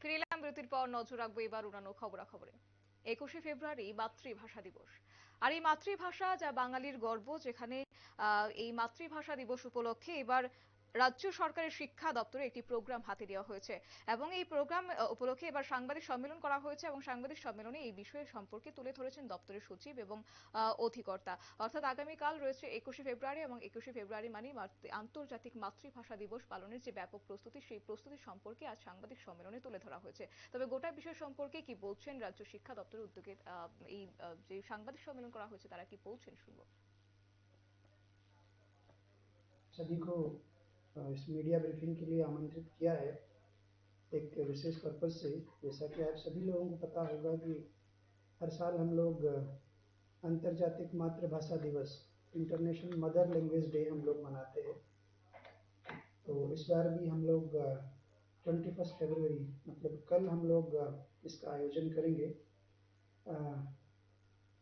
ফিরে এলাম বিরতির পর। নজর রাখবো এবার অন্যান্য খবরাখবরে। 21শে ফেব্রুয়ারি মাতৃভাষা দিবস। আর এই মাতৃভাষা যা বাঙালির গর্ব, যেখানে এই মাতৃভাষা দিবস উপলক্ষে এবার রাজ্য সরকারের শিক্ষা দপ্তরে একটি প্রোগ্রাম হাতে দেওয়া হয়েছে এবং এই প্রোগ্রাম উপলক্ষে এবার সাংবাদিক সম্মেলন করা হয়েছে এবং সাংবাদিক সম্মেলনে এই বিষয়ের সম্পর্কে তুলে ধরেছেন দপ্তরের সচিব এবং অধিকর্তা। অর্থাৎ আগামীকাল রয়েছে 21শে ফেব্রুয়ারি এবং 21শে ফেব্রুয়ারি মানে আন্তর্জাতিক মাতৃভাষা দিবস পালনের যে ব্যাপক প্রস্তুতি, সেই প্রস্তুতি সম্পর্কে আজ সাংবাদিক সম্মেলনে তুলে ধরা হয়েছে। তবে গোটা বিষয় সম্পর্কে কি বলছেন রাজ্য শিক্ষা দপ্তরের উদ্যোগে এই যে সাংবাদিক সম্মেলন করা হয়েছে, তারা কি বলছেন শুনবো। सभी को इस मीडिया ब्रीफिंग के लिए आमंत्रित किया है एक विशेष पर्पज से। जैसा कि आप सभी लोगों को पता होगा कि हर साल हम लोग अंतर्जातिक मातृभाषा दिवस इंटरनेशनल मदर लैंग्वेज डे हम लोग मनाते हैं। तो इस बार भी हम लोग 21 फरवरी मतलब कल हम लोग इसका आयोजन करेंगे।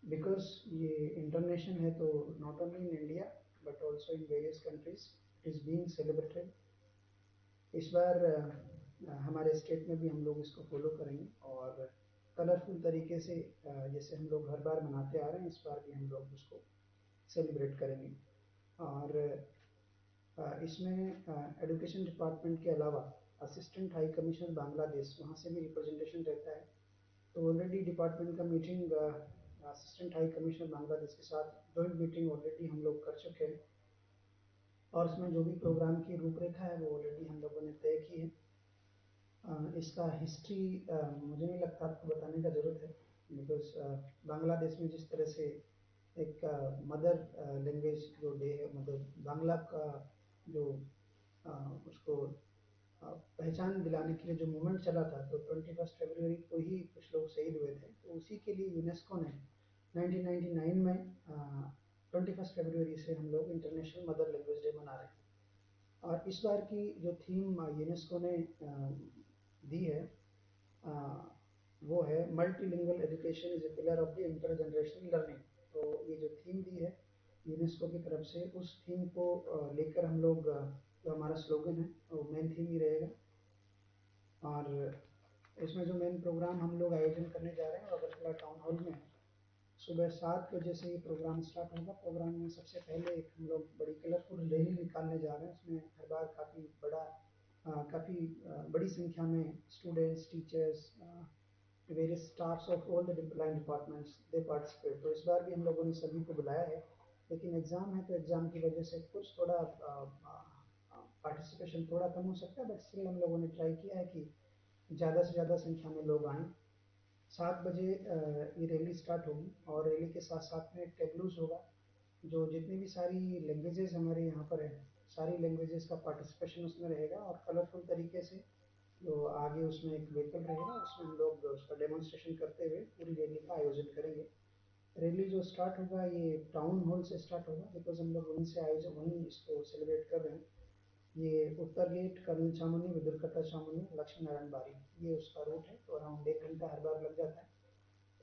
बिकॉज ये इंटरनेशनल है तो not only in India but also in various countries it is being celebrated. इस बार हमारे स्टेट में भी हम लोग इसको फॉलो करेंगे और कलरफुल तरीके से जैसे हम लोग हर बार मनाते आ रहे हैं, इस बार भी हम लोग उसको सेलिब्रेट करेंगे। और इसमें एजुकेशन डिपार्टमेंट के अलावा असिस्टेंट हाई कमिश्नर बांग्लादेश, वहाँ से भी रिप्रेजेंटेशन रहता है। तो ऑलरेडी डिपार्टमेंट का meeting assistant high commissioner Bangladesh के साथ जॉइंट मीटिंग ऑलरेडी हम लोग कर चुके हैं और इसमें जो भी प्रोग्राम की रूपरेखा है वो ऑलरेडी हम लोगों ने तय की है। इसका हिस्ट्री मुझे नहीं लगता आपको बताने का ज़रूरत है, बिकॉज बांग्लादेश में जिस तरह से एक मदर लैंग्वेज जो डे है, मतलब बांग्ला का जो उसको पहचान दिलाने के लिए जो मूवमेंट चला था, तो 21 फरवरी को ही कुछ लोग शहीद हुए थे। तो उसी के लिए यूनेस्को ने 1999 में 21 फरवरी से हम लोग इंटरनेशनल मदर लैंग्वेज डे मना रहे हैं। और इस बार की जो थीम यूनेस्को ने दी है वो है multilingual education is a pillar of the inter generational learning. तो ये जो थीम दी है यूनेस्को की तरफ से, उस थीम को लेकर हम लोग जो हमारा स्लोगन है वो मेन थीम ही रहेगा। और इसमें जो मेन प्रोग्राम हम लोग आयोजन करने जा रहे हैं अगरतला टाउन हॉल में सुबह 7 बजे से ये प्रोग्राम स्टार्ट होगा। प्रोग्राम में सबसे पहले एक हम लोग बड़ी कलरफुल रैली निकालने जा रहे हैं। उसमें हर बार काफ़ी बड़ी संख्या में students, teachers, various staffs of all the line departments they participate. तो इस बार भी हम लोगों ने सभी को बुलाया है, लेकिन एग्ज़ाम है तो एग्ज़ाम की वजह से कुछ थोड़ा पार्टिसिपेशन थोड़ा कम हो सकता है, बट स्टिल हम लोगों ने ट्राई किया है कि ज़्यादा से ज़्यादा संख्या में लोग आएँ। 7 बजे ये रैली स्टार्ट होगी और रैली के साथ साथ में टेबलूज होगा। जो जितनी भी सारी लैंग्वेजेस हमारे यहाँ पर है, सारी लैंग्वेजेस का पार्टिसिपेशन उसमें रहेगा और कलरफुल तरीके से जो आगे उसमें एक व्हीकल रहेगा, उसमें हम लोग उसका डेमोन्स्ट्रेशन करते हुए पूरी रैली का आयोजन करेंगे। रैली जो स्टार्ट होगा ये टाउन हॉल से स्टार्ट होगा, बिकॉज हम लोग वहीं से आयोजन वहीं इसको सेलिब्रेट कर रहे हैं। ये उत्तर गेट, कर्नल चामुनी, विदुरकट्टा चामुनी, लक्ष्मी नारायण बारी, ये उसका रूट है। तो अराउंड 1 घंटा हर बार लग जाता है,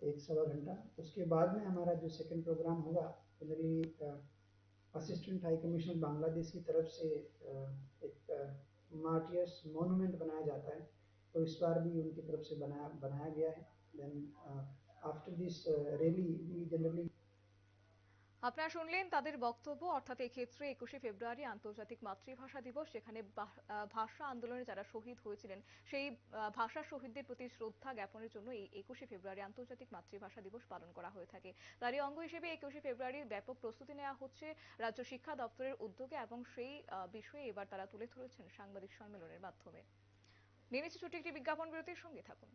1 सवा घंटा। उसके बाद में हमारा जो सेकंड प्रोग्राम होगा, generally assistant high commissioner Bangladesh की तरफ से एक मार्टियर्स मोनूमेंट बनाया जाता है, तो इस बार भी उनकी तरफ से बनाया गया है। Then after this rally we generally. আপনারা শুনলেন তাদের বক্তব্য। অর্থাৎ এক্ষেত্রে 21শে ফেব্রুয়ারি আন্তর্জাতিক মাতৃভাষা দিবস, যেখানে ভাষা আন্দোলনে যারা শহীদ হয়েছিলেন সেই ভাষা শহীদদের প্রতি শ্রদ্ধা জ্ঞাপনের জন্য এই 21শে ফেব্রুয়ারি আন্তর্জাতিক মাতৃভাষা দিবস পালন করা হয়ে থাকে। তারই অঙ্গ হিসেবে 21শে ফেব্রুয়ারির ব্যাপক প্রস্তুতি নেওয়া হচ্ছে রাজ্য শিক্ষা দপ্তরের উদ্যোগে এবং সেই বিষয়ে এবার তারা তুলে ধরেছেন সাংবাদিক সম্মেলনের মাধ্যমে। নিয়ে নিচ্ছে ছোট্ট একটি বিজ্ঞাপন বিরতির, সঙ্গে থাকুন।